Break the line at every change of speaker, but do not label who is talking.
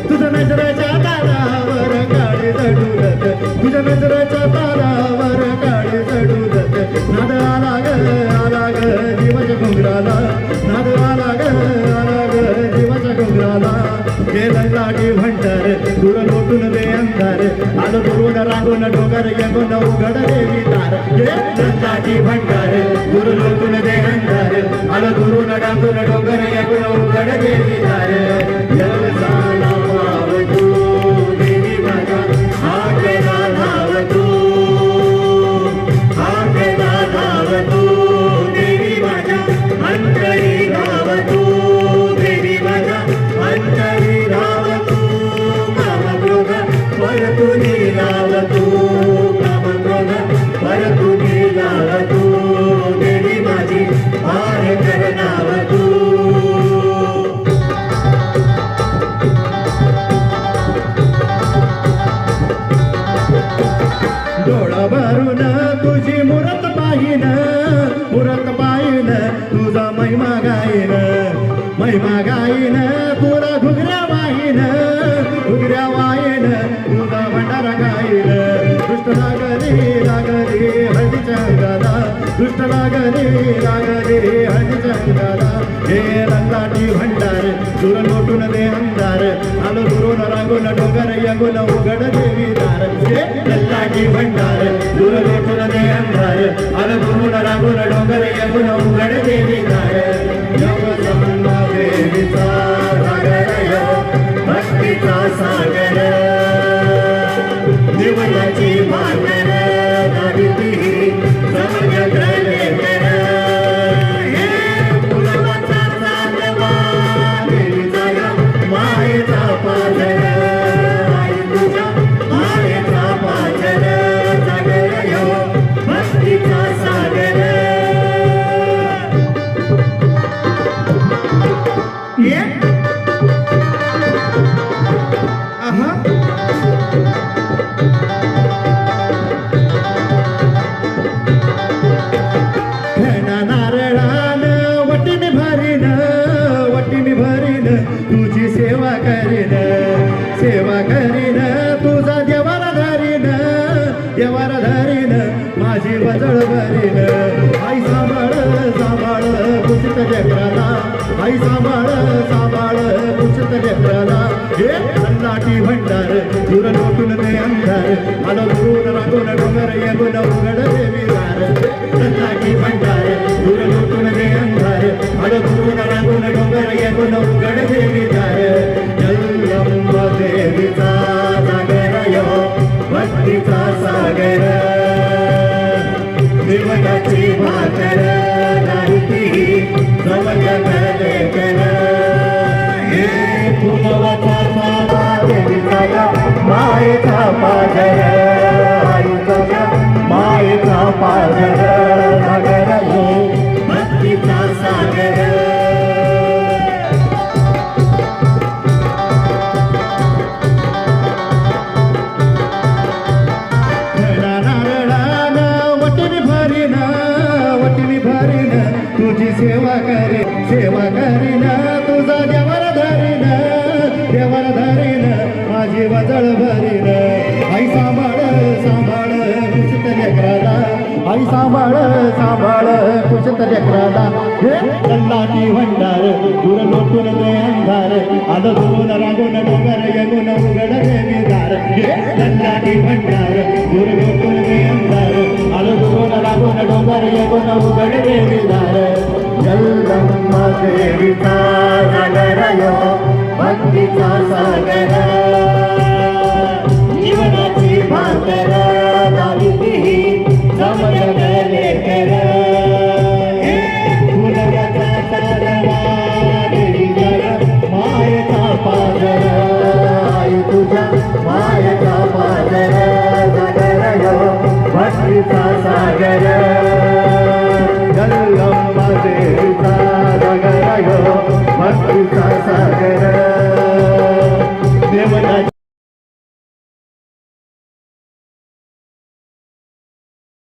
तुझ्या नजरेच्या तारावर काळी जडूरत तुझ्या नजरेच्या तारावर काळी जडूरत नाद आला ग जीवाच्या घुंगराला नाद आला ग जीवाच्या घुंगराला हे लंगाटी भंडार दूर लोटून दे अंधार आलो दुरून रांगून डोंगर यगून उघड देवी तार हे लंगाटी भंडार दूर लोटून दे अंधार आलो दुरून रांगून डोंगर यगून उघड देवी तार जलसाला पाव तू देवी माझा आकेला धाव तू आकेला धाव तू देवी माझा अंतरी धाव तू देवी माझा अंतरी धाव तू कामक्रोध पर तुझी लाव तू कामक्रोध पर तुझी लाव तू देवी माझी पार कर नाव तू डोळा भरून तुझी मूरत पाहिन तुझा महिमा गाईन तुला घुगऱ्या वाहीन तुझा भंडारा गाईन दुष्ट लागली हळदीच्या अंगाला दुष्ट लागली हळदीच्या अंगाला हे रंगाटी भंडार दूर लोटून दे अंधार आलो दुरून रांगून डोंगर यगून उघड देवी दार हे रंगाटी भंडार दूर लोटून दे अंधार आलो दुरून रांगून डोंगर यगून उघड देवी दार जगदंबा देवीचा सागर भक्तीचा सागर जीवनाची भाकर नाविती समज लेकर हे फुलवाचा चालवा देवीचा मायेचा पाजर आई तुझ्या मायेचा पाजर सागर यो भक्तीचा सागर नारळान वटीने भरीन तुझी सेवा करीन तुझा देवारा धरीन माझी वजळ भरीन आई सांभाळ कुचित लेकराला आई सांभाळ कुचित लेकराला हे अन्नाटी भंडार दूर लोटून दे अंधार आलो दुरून रांगून डोंगर यगून उघड देवी दार अन्नाटी भंडार दूर लोटून दे अंधार आलो दुरून रांगून डोंगर यगून उघड देवी दार जलंबा देवीचा सागर यो भक्तीचा सागर जीवनाची भाकर नाहीती समज लेकर हे फुलवाचा चालवा देवीचा मायेचा पाजर आई तुझ्या मायेचा पाजर सागर यो भक्तीचा सागर तुझी सेवा करीन तुझा देवारा धरीन माझी वजळ भरीन आई सांभाळ कुचित लेकराला आई सांभाळ कुचित लेकराला हे अन्नाटी भंडार दूर लोटून दे अंधार आलो दुरून रांगून डोंगर यगून उघड देवी दार हे अन्नाटी भंडार दूर लोटून दे अंधार आलो दुरून रांगून डोंगर यगून उघड देवी दार जलंबा देवीचा सागर यो भक्तीचा सागर जीवनाची भाकर नाविती समज लेकर फुलवाचा चालवा देवीचा मायेचा पाजर आई तुझ्या मायेचा पाजर सागर यो भक्तीचा सागर जलंबा देवीचा सागर यो भक्तीचा सागर देवना